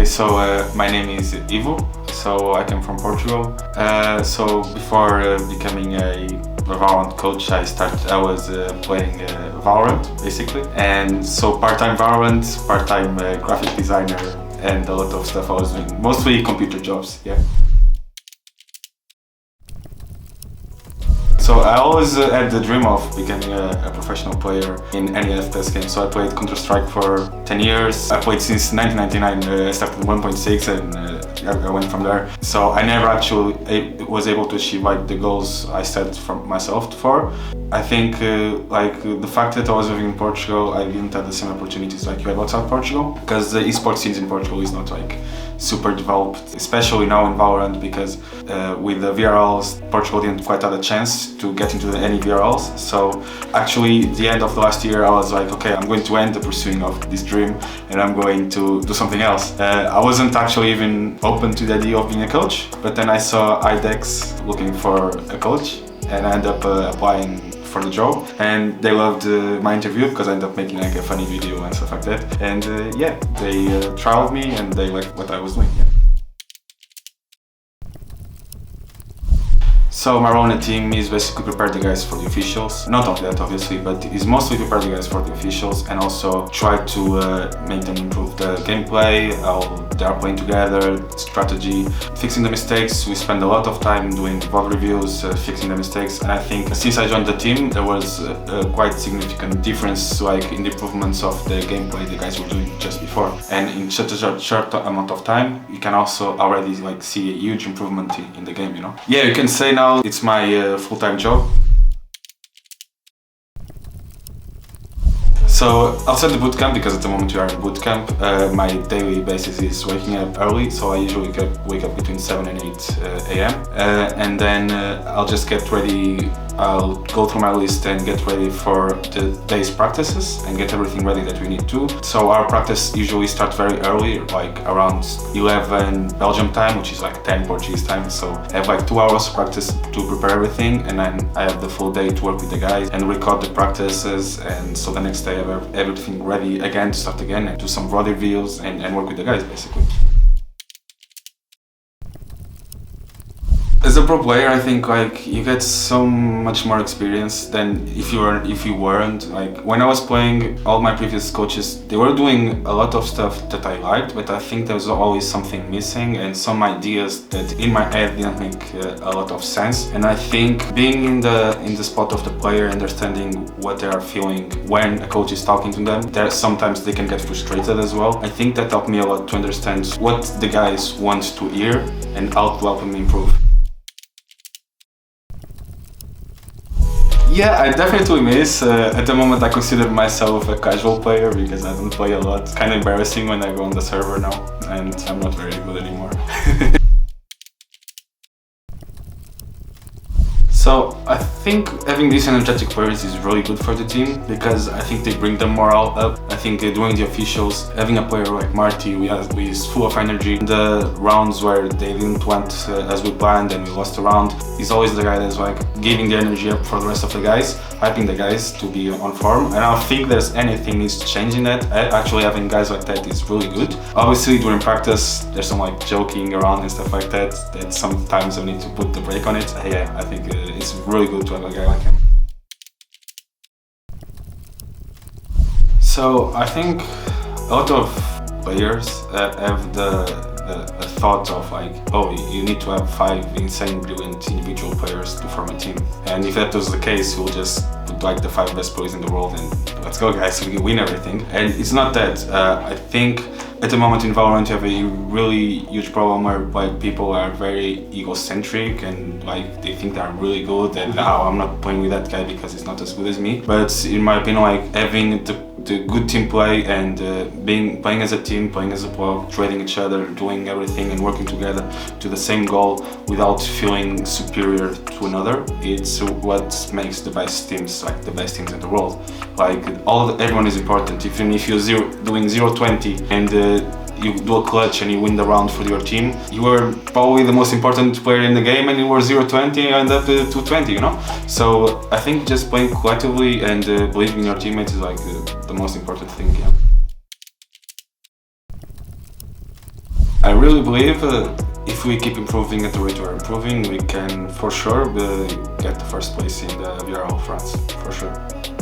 Okay, so my name is Ivo, so I came from Portugal. So before becoming a Valorant coach, I was playing Valorant basically, and so part-time Valorant, part-time graphic designer, and a lot of stuff I was doing, mostly computer jobs, yeah. So I always had the dream of becoming a professional player in any FPS game. So I played Counter-Strike for 10 years. I played since 1999. I started 1.6 and I went from there. So I never actually was able to achieve like the goals I set for myself for. I think the fact that I was living in Portugal, I didn't have the same opportunities like you have outside Portugal, because the esports scene in Portugal is not like super developed, especially now in Valorant, because with the VRLs, Portugal didn't quite have a chance to get into any VRLs. So actually, the end of the last year, I was like, okay, I'm going to end the pursuing of this dream and I'm going to do something else. I wasn't actually even open to the idea of being a coach, but then I saw iDex looking for a coach and I ended up applying for the job, and they loved my interview because I ended up making like a funny video and stuff like that. And yeah, they trialed me and they liked what I was doing. Yeah. So my role in the team is basically prepare the guys for the officials. Not only that obviously, but is mostly prepare the guys for the officials and also try to make them improve the gameplay, how they are playing together, strategy, fixing the mistakes. We spend a lot of time doing VOD reviews, fixing the mistakes, and I think since I joined the team there was a quite significant difference like in the improvements of the gameplay the guys were doing just before. And in such a short amount of time you can also already like see a huge improvement in the game, you know? Yeah, you can say now it's my full-time job. So outside the bootcamp, because at the moment we are in bootcamp, my daily basis is waking up early, so I usually wake up between 7 and 8 a.m. And then I'll just get ready. I'll go through my list and get ready for the day's practices and get everything ready that we need to. So our practice usually starts very early, like around 11 Belgium time, which is like 10 Portuguese time. So I have like 2 hours of practice to prepare everything, and then I have the full day to work with the guys and record the practices. And so the next day I have everything ready again to start again and do some VOD reviews and work with the guys basically. As a pro player, I think like you get so much more experience than if you weren't. Like when I was playing, all my previous coaches, they were doing a lot of stuff that I liked, but I think there was always something missing and some ideas that in my head didn't make a lot of sense. And I think being in the spot of the player, understanding what they are feeling when a coach is talking to them, there sometimes they can get frustrated as well. I think that helped me a lot to understand what the guys want to hear and how to help them improve. Yeah, I definitely miss. At the moment I consider myself a casual player because I don't play a lot. It's kind of embarrassing when I go on the server now and I'm not very good anymore. So I think having these energetic players is really good for the team because I think they bring the morale up. I think during the officials, having a player like Marty who is full of energy. The rounds where they didn't want as we planned and we lost a round, he's always the guy that's like giving the energy up for the rest of the guys, hyping the guys to be on form. And I don't think there's anything needs changing that. Actually having guys like that is really good. Obviously during practice there's some like joking around and stuff like that sometimes I need to put the brake on it. Yeah, I think it's really good to have a guy like him. So I think a lot of players have the thought of like, oh, you need to have 5 insane, brilliant individual players to form a team. And if that was the case, you'll just put like the 5 best players in the world and let's go guys, we can win everything. And it's not that. I think at the moment in Valorant you have a really huge problem where like people are very egocentric and like they think they're really good and I'm not playing with that guy because he's not as good as me. But in my opinion, like having the good team play and playing as a team, playing as a block, trading each other, doing everything and working together to the same goal without feeling superior to another, it's what makes the best teams, like the best teams in the world. Like everyone is important. Even if you're doing 0-20 and you do a clutch and you win the round for your team, you are probably the most important player in the game and you were 0-20 and you end up 2-20, you know? So I think just playing collectively and believing in your teammates is like the most important thing, yeah. really believe if we keep improving at the rate we're improving, we can for sure get the first place in the VRL France, for sure.